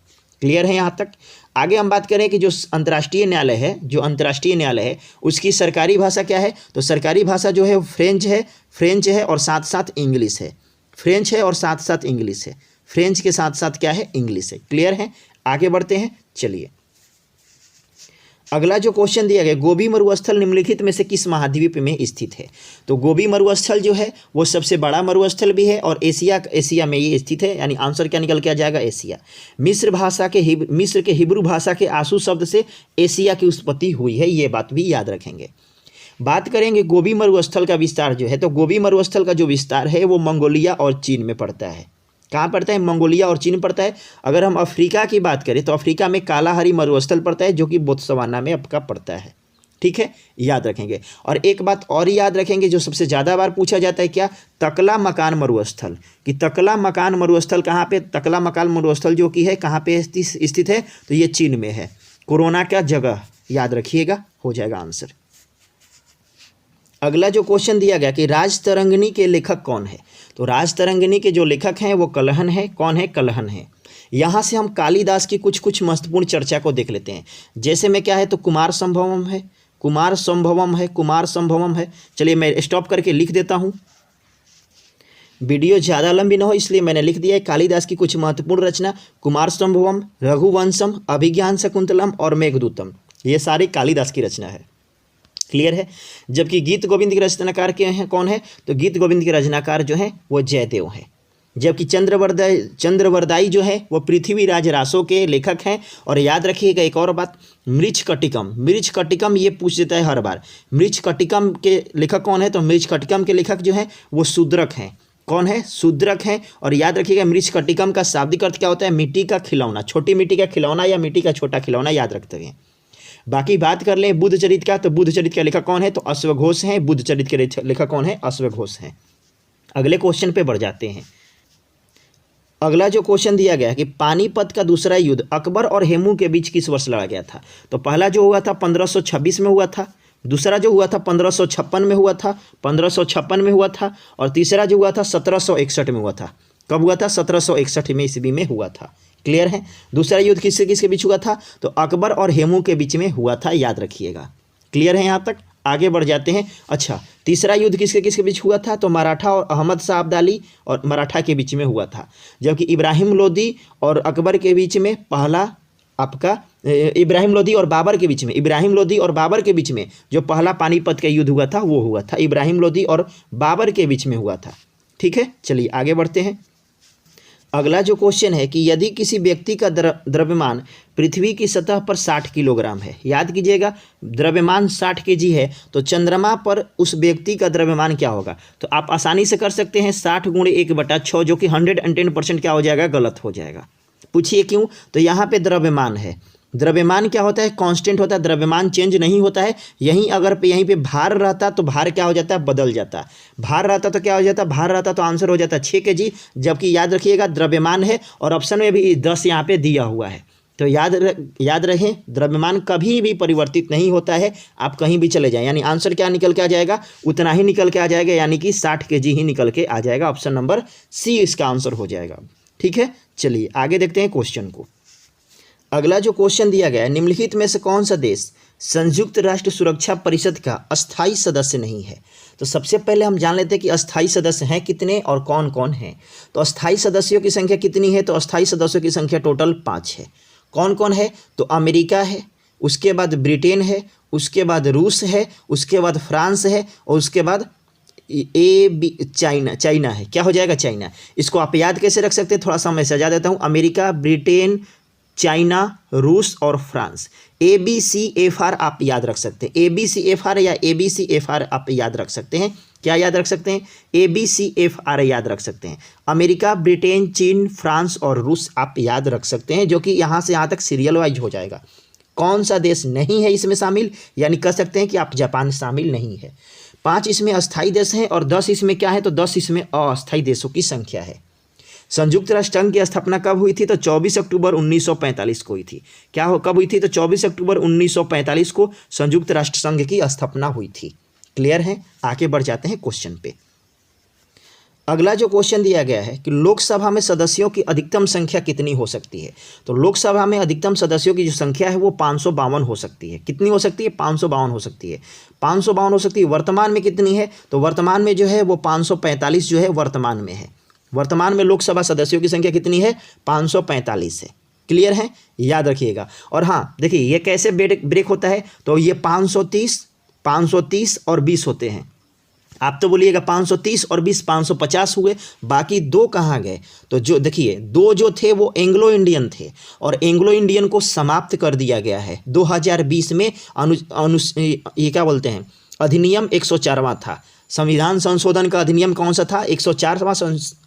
क्लियर है यहाँ तक? आगे हम बात करें कि जो अंतर्राष्ट्रीय न्यायालय है, उसकी सरकारी भाषा क्या है? तो सरकारी भाषा जो है फ्रेंच है और साथ साथ इंग्लिश है। फ्रेंच है और साथ साथ इंग्लिश है। फ्रेंच के साथ साथ क्या है? इंग्लिश है। क्लियर है? आगे बढ़ते हैं। चलिए अगला जो क्वेश्चन दिया गया, गोबी मरुस्थल निम्नलिखित में से किस महाद्वीप में स्थित है? तो गोबी मरुस्थल जो है वो सबसे बड़ा मरुस्थल भी है और एशिया में ये स्थित है। यानी आंसर क्या निकल के आ जाएगा? एशिया। मिस्र के हिब्रू भाषा के आंसू शब्द से एशिया की उत्पत्ति हुई है, ये बात भी याद रखेंगे। बात करेंगे गोबी मरुस्थल का विस्तार जो है, तो गोबी मरुस्थल का जो विस्तार है वो मंगोलिया और चीन में पड़ता है। कहाँ पड़ता है? मंगोलिया और चीन पड़ता है। अगर हम अफ्रीका की बात करें तो अफ्रीका में कालाहारी मरुस्थल पड़ता है, जो कि बोत्सवाना में आपका पड़ता है। ठीक है, याद रखेंगे। और एक बात और याद रखेंगे जो सबसे ज़्यादा बार पूछा जाता है, क्या? तकला मकान मरुस्थल। कि तकला मकान मरुस्थल कहाँ पे? तकला मकान मरुस्थल जो कि है कहाँ पे स्थित है? तो ये चीन में है। कोरोना का जगह याद रखिएगा, हो जाएगा आंसर। अगला जो क्वेश्चन दिया गया कि राजतरंगिणी के लेखक कौन है? तो राजतरंगिणी के जो लेखक हैं वो कलहन है। कौन है? कलहन है। यहाँ से हम कालिदास की कुछ कुछ महत्वपूर्ण चर्चा को देख लेते हैं। जैसे में क्या है तो कुमार संभवम है, कुमार संभवम है, कुमार संभवम है। चलिए मैं स्टॉप करके लिख देता हूँ, वीडियो ज़्यादा लंबी ना हो इसलिए मैंने लिख दिया है। कालिदास की कुछ महत्वपूर्ण रचना कुमार संभवम, रघुवंशम, अभिज्ञान शकुंतलम और मेघदूतम, ये सारी कालिदास की रचना है। क्लियर है। जबकि गीत गोविंद के रचनाकार के हैं कौन है तो गीत गोविंद के रचनाकार जो हैं वो जयदेव हैं। जबकि चंद्रवरदाई जो है वो पृथ्वीराज रासो के लेखक हैं। और याद रखिएगा एक और बात, मृच्छकटिकम ये पूछ देता है हर बार। मृच्छकटिकम के लेखक कौन है तो मृच्छकटिकम के लेखक जो है वो शूद्रक हैं। कौन है? शूद्रक हैं। और याद रखिएगा मृच्छकटिकम का शाब्दिक अर्थ क्या होता है? मिट्टी का खिलौना, छोटी मिट्टी का खिलौना या मिट्टी का छोटा खिलौना, याद रखते हैं। बाकी बात कर लें बुद्धचरित का, तो बुद्धचरित का लेखक कौन है तो अश्वघोष हैं। बुद्धचरित के लेखक कौन है? अश्वघोष हैं। अगले क्वेश्चन पे बढ़ जाते हैं। अगला जो क्वेश्चन दिया गया है कि पानीपत का दूसरा युद्ध अकबर और हेमू के बीच किस वर्ष लड़ा गया था? तो पहला जो हुआ था 1526 में हुआ था, दूसरा जो हुआ था 1556 में हुआ था, 1556 में हुआ था, और तीसरा जो हुआ था 1761 में हुआ था। कब हुआ था? 1761 में ईस्वी में हुआ था। क्लियर है। दूसरा युद्ध किससे किसके बीच हुआ था तो अकबर और हेमू के बीच में हुआ था, याद रखिएगा। क्लियर है यहाँ तक? आगे बढ़ जाते हैं। अच्छा, तीसरा युद्ध किसके किसके बीच हुआ था तो मराठा और अहमद शाह अब्दाली और मराठा के बीच में हुआ था। जबकि इब्राहिम लोदी और अकबर के बीच में पहला आपका इब्राहिम लोदी और बाबर के बीच में, इब्राहिम लोदी और बाबर के बीच में जो पहला पानीपत का युद्ध हुआ था वो हुआ था इब्राहिम लोदी और बाबर के बीच में हुआ था। ठीक है, चलिए आगे बढ़ते हैं। अगला जो क्वेश्चन है कि यदि किसी व्यक्ति का द्रव्यमान पृथ्वी की सतह पर 60 किलोग्राम है, याद कीजिएगा द्रव्यमान 60 केजी है, तो चंद्रमा पर उस व्यक्ति का द्रव्यमान क्या होगा? तो आप आसानी से कर सकते हैं 60 गुणे 1/6, जो कि 110% क्या हो जाएगा? गलत हो जाएगा। पूछिए क्यों? तो यहाँ पे द्रव्यमान है। द्रव्यमान क्या होता है? कांस्टेंट होता है, द्रव्यमान चेंज नहीं होता है। यहीं पे भार रहता तो भार क्या हो जाता है? बदल जाता। भार रहता तो क्या हो जाता? भार रहता तो आंसर हो जाता 6 केजी। जबकि याद रखिएगा द्रव्यमान है और ऑप्शन में भी 10 यहाँ पे दिया हुआ है। तो याद रखें द्रव्यमान कभी भी परिवर्तित नहीं होता है। आप कहीं भी चले जाएं, यानी आंसर क्या निकल के आ जाएगा? उतना ही निकल के आ जाएगा, यानी कि 60 केजी ही निकल के आ जाएगा। ऑप्शन नंबर सी इसका आंसर हो जाएगा। ठीक है, चलिए आगे देखते हैं क्वेश्चन को। अगला जो क्वेश्चन दिया गया है, निम्नलिखित में से कौन सा देश संयुक्त राष्ट्र सुरक्षा परिषद का अस्थायी सदस्य नहीं है? तो सबसे पहले हम जान लेते हैं कि अस्थायी सदस्य हैं कितने और कौन कौन हैं। तो अस्थायी सदस्यों की संख्या कितनी है? तो अस्थायी सदस्यों की संख्या टोटल 5 है। कौन कौन है? तो अमेरिका है, उसके बाद ब्रिटेन है, उसके बाद रूस है, उसके बाद फ्रांस है, और उसके बाद चाइना है। क्या हो जाएगा? चाइना। इसको आप याद कैसे रख सकते हैं? थोड़ा सा मैं सजा देता हूँ। अमेरिका, ब्रिटेन, चाइना, रूस और फ्रांस। ABCFR आप याद रख सकते हैं। ABCFR या ABCFR आप याद रख सकते हैं। क्या याद रख सकते हैं? ABCFR याद रख सकते हैं। अमेरिका, ब्रिटेन, चीन, फ्रांस और रूस आप याद रख सकते हैं, जो कि यहाँ से यहाँ तक सीरियल वाइज हो जाएगा। कौन सा देश नहीं है इसमें शामिल? यानी कह सकते हैं कि आप जापान शामिल नहीं है। 5 इसमें अस्थायी देश हैं और 10 इसमें क्या है? तो 10 इसमें अस्थायी देशों की संख्या है। संयुक्त राष्ट्र संघ की स्थापना कब हुई थी? तो 24 अक्टूबर 1945 को हुई थी। कब हुई थी? तो 24 अक्टूबर 1945 को संयुक्त राष्ट्र संघ की स्थापना हुई थी। क्लियर है? आगे बढ़ जाते हैं क्वेश्चन पे। अगला जो क्वेश्चन दिया गया है कि लोकसभा में सदस्यों की अधिकतम संख्या कितनी हो सकती है? तो लोकसभा में अधिकतम सदस्यों की जो संख्या है वो 552 हो सकती है। कितनी हो सकती है? 552 हो सकती है। 552 हो सकती है। वर्तमान में कितनी है? तो वर्तमान में जो है वो 545 जो है वर्तमान में है। वर्तमान में लोकसभा सदस्यों की संख्या कितनी है? 545 है। क्लियर है? याद रखिएगा। और हाँ देखिए ये कैसे ब्रेक होता है? तो ये 530 और 20 होते हैं। आप तो बोलिएगा 530 और 20 550 हुए, बाकी 2 कहाँ गए? तो जो देखिए 2 जो थे वो एंग्लो इंडियन थे और एंग्लो इंडियन को समाप्त कर दिया गया है 2020 में। ये क्या बोलते हैं? अधिनियम 104वां था। संविधान संशोधन का अधिनियम कौन सा था? 104वां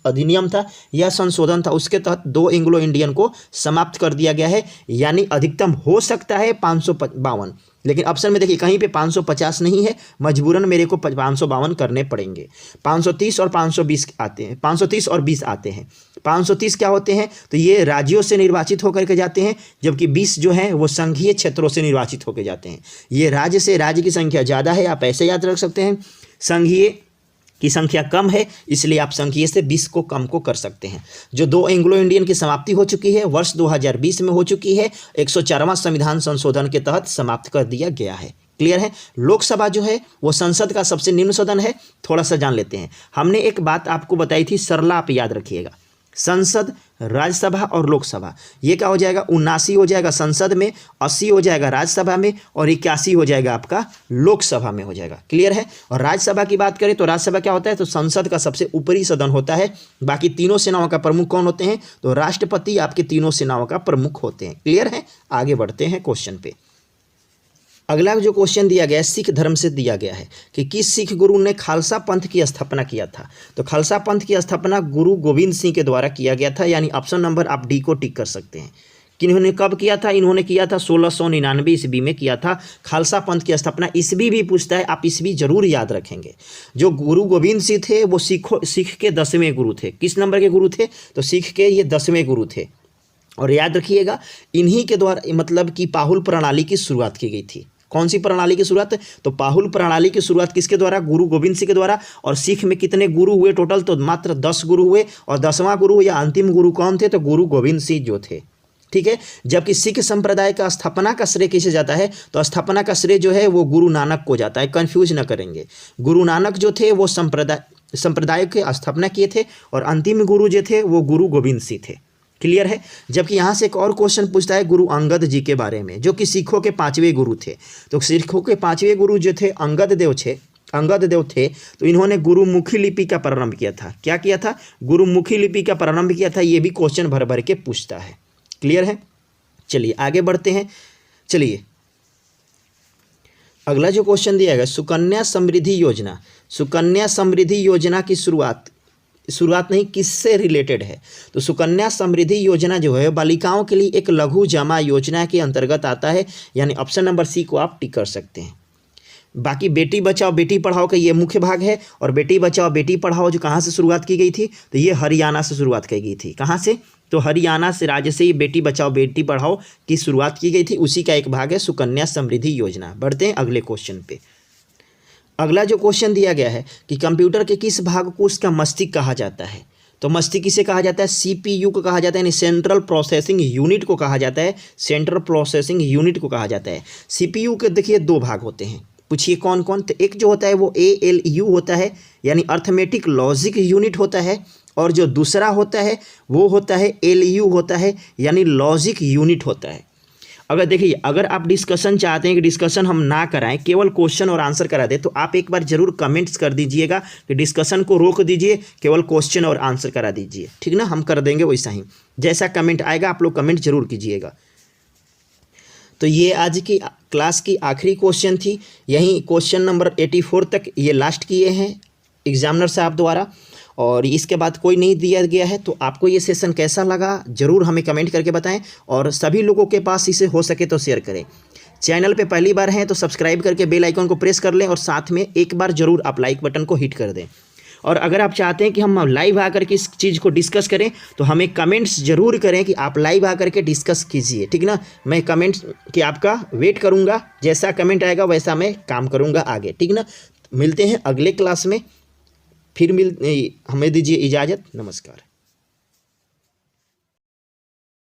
अधिनियम था या संशोधन था। उसके तहत 2 एंग्लो इंडियन को समाप्त कर दिया गया है, यानी अधिकतम हो सकता है 552। लेकिन ऑप्शन में देखिए कहीं पे 550 नहीं है, मजबूरन मेरे को 552 करने पड़ेंगे। 530 और 520 आते हैं, 530 और 20 आते हैं। 530 क्या होते हैं? तो ये राज्यों से निर्वाचित होकर के जाते हैं, जबकि 20 जो है वो संघीय क्षेत्रों से निर्वाचित होकर जाते हैं। ये राज्य से राज्य की संख्या ज़्यादा है, आप ऐसे याद रख सकते हैं। संघीय की संख्या कम है, इसलिए आप संख्या से 20 को कम को कर सकते हैं। जो 2 एंग्लो इंडियन की समाप्ति हो चुकी है, वर्ष 2020 में हो चुकी है, 104वां संविधान संशोधन के तहत समाप्त कर दिया गया है। क्लियर है। लोकसभा जो है वो संसद का सबसे निम्न सदन है। थोड़ा सा जान लेते हैं। हमने एक बात आपको बताई थी, सरला आप याद रखिएगा, संसद, राज्यसभा और लोकसभा, ये क्या हो जाएगा, 79 हो जाएगा संसद में, 80 हो जाएगा राज्यसभा में और 81 हो जाएगा आपका लोकसभा में हो जाएगा। क्लियर है। और राज्यसभा की बात करें तो राज्यसभा क्या होता है, तो संसद का सबसे ऊपरी सदन होता है। बाकी तीनों सेनाओं का प्रमुख कौन होते हैं, तो राष्ट्रपति आपके तीनों सेनाओं का प्रमुख होते हैं। क्लियर है। आगे बढ़ते हैं क्वेश्चन पे। अगला जो क्वेश्चन दिया गया है सिख धर्म से दिया गया है कि किस सिख गुरु ने खालसा पंथ की स्थापना किया था। तो खालसा पंथ की स्थापना गुरु गोविंद सिंह के द्वारा किया गया था, यानी ऑप्शन नंबर आप डी को टिक कर सकते हैं। किन्होंने कब किया था, इन्होंने किया था 1699 ईस्वी में किया था खालसा पंथ की स्थापना। ईस्वी भी पूछता है, आप ईस्वी जरूर याद रखेंगे। जो गुरु गोविंद सिंह थे वो सिख के 10वें गुरु थे। किस नंबर के गुरु थे, तो सिख के ये 10वें गुरु थे। और याद रखिएगा इन्हीं के द्वारा मतलब कि पाहुल प्रणाली की शुरुआत की गई थी। कौन सी प्रणाली की शुरुआत, तो पाहुल प्रणाली की शुरुआत किसके द्वारा, गुरु गोविंद सिंह के द्वारा। और सिख में कितने गुरु हुए टोटल, तो मात्र 10 गुरु हुए। और 10वां गुरु या अंतिम गुरु कौन थे, तो गुरु गोविंद सिंह जो थे। ठीक है। जबकि सिख संप्रदाय का स्थापना का श्रेय किसे जाता है, तो स्थापना का श्रेय जो है वो गुरु नानक को जाता है। कंफ्यूज न करेंगे। गुरु नानक जो थे वो संप्रदाय के स्थापना किए थे और अंतिम गुरु जो थे वो गुरु गोविंद सिंह थे। क्लियर है। जबकि यहाँ से एक और क्वेश्चन पूछता है गुरु अंगद जी के बारे में, जो कि सिखों के 5वें गुरु थे। तो सिखों के 5वें गुरु जो थे अंगद देव थे। तो इन्होंने गुरुमुखी लिपि का प्रारंभ किया था। क्या किया था, गुरुमुखी लिपि का प्रारंभ किया था। ये भी क्वेश्चन भर भर के पूछता है। क्लियर है। चलिए आगे बढ़ते हैं। चलिए अगला जो क्वेश्चन दिया गया, सुकन्या समृद्धि योजना। सुकन्या समृद्धि योजना की शुरुआत नहीं, किससे रिलेटेड है, तो सुकन्या समृद्धि योजना जो है बालिकाओं के लिए एक लघु जमा योजना के अंतर्गत आता है, यानी ऑप्शन नंबर सी को आप टिक कर सकते हैं। बाकी बेटी बचाओ बेटी पढ़ाओ का ये मुख्य भाग है। और बेटी बचाओ बेटी पढ़ाओ जो कहाँ से शुरुआत की गई थी, तो ये हरियाणा से शुरुआत की गई थी। कहाँ से, तो हरियाणा से राज्य से ये बेटी बचाओ बेटी पढ़ाओ की शुरुआत की गई थी। उसी का एक भाग है सुकन्या समृद्धि योजना। बढ़ते हैं अगले क्वेश्चन पे। अगला जो क्वेश्चन दिया गया है कि कंप्यूटर के किस भाग को उसका मस्तिष्क कहा जाता है। तो मस्तिष्क किसे कहा जाता है, CPU को कहा जाता है, यानी सेंट्रल प्रोसेसिंग यूनिट को कहा जाता है। सेंट्रल प्रोसेसिंग यूनिट को कहा जाता है। CPU के देखिए 2 भाग होते हैं। पूछिए कौन कौन, तो एक जो होता है वो ALU होता है, यानी अर्थमेटिक लॉजिक यूनिट होता है। और जो दूसरा होता है वो होता है LU होता है, यानी लॉजिक यूनिट होता है। अगर देखिए अगर आप डिस्कशन चाहते हैं कि डिस्कशन हम ना कराएं, केवल क्वेश्चन और आंसर करा दें, तो आप एक बार जरूर कमेंट्स कर दीजिएगा कि डिस्कशन को रोक दीजिए, केवल क्वेश्चन और आंसर करा दीजिए। ठीक ना, हम कर देंगे वैसा ही। जैसा कमेंट आएगा आप लोग कमेंट जरूर कीजिएगा। तो ये आज की क्लास की आखिरी क्वेश्चन थी। यहीं क्वेश्चन नंबर 84 तक ये लास्ट किए हैं एग्जामिनर साहब द्वारा। और इसके बाद कोई नहीं दिया गया है। तो आपको ये सेशन कैसा लगा ज़रूर हमें कमेंट करके बताएं। और सभी लोगों के पास इसे हो सके तो शेयर करें। चैनल पे पहली बार हैं तो सब्सक्राइब करके बेल आइकन को प्रेस कर लें और साथ में एक बार ज़रूर आप लाइक बटन को हिट कर दें। और अगर आप चाहते हैं कि हम लाइव आकर के इस चीज़ को डिस्कस करें तो हमें कमेंट्स ज़रूर करें कि आप लाइव आकर के डिस्कस कीजिए। ठीक ना, मैं कमेंट्स कि आपका वेट करूँगा। जैसा कमेंट आएगा वैसा मैं काम करूँगा आगे। ठीक ना, मिलते हैं अगले क्लास में। फिर हमें दीजिए इजाज़त। नमस्कार।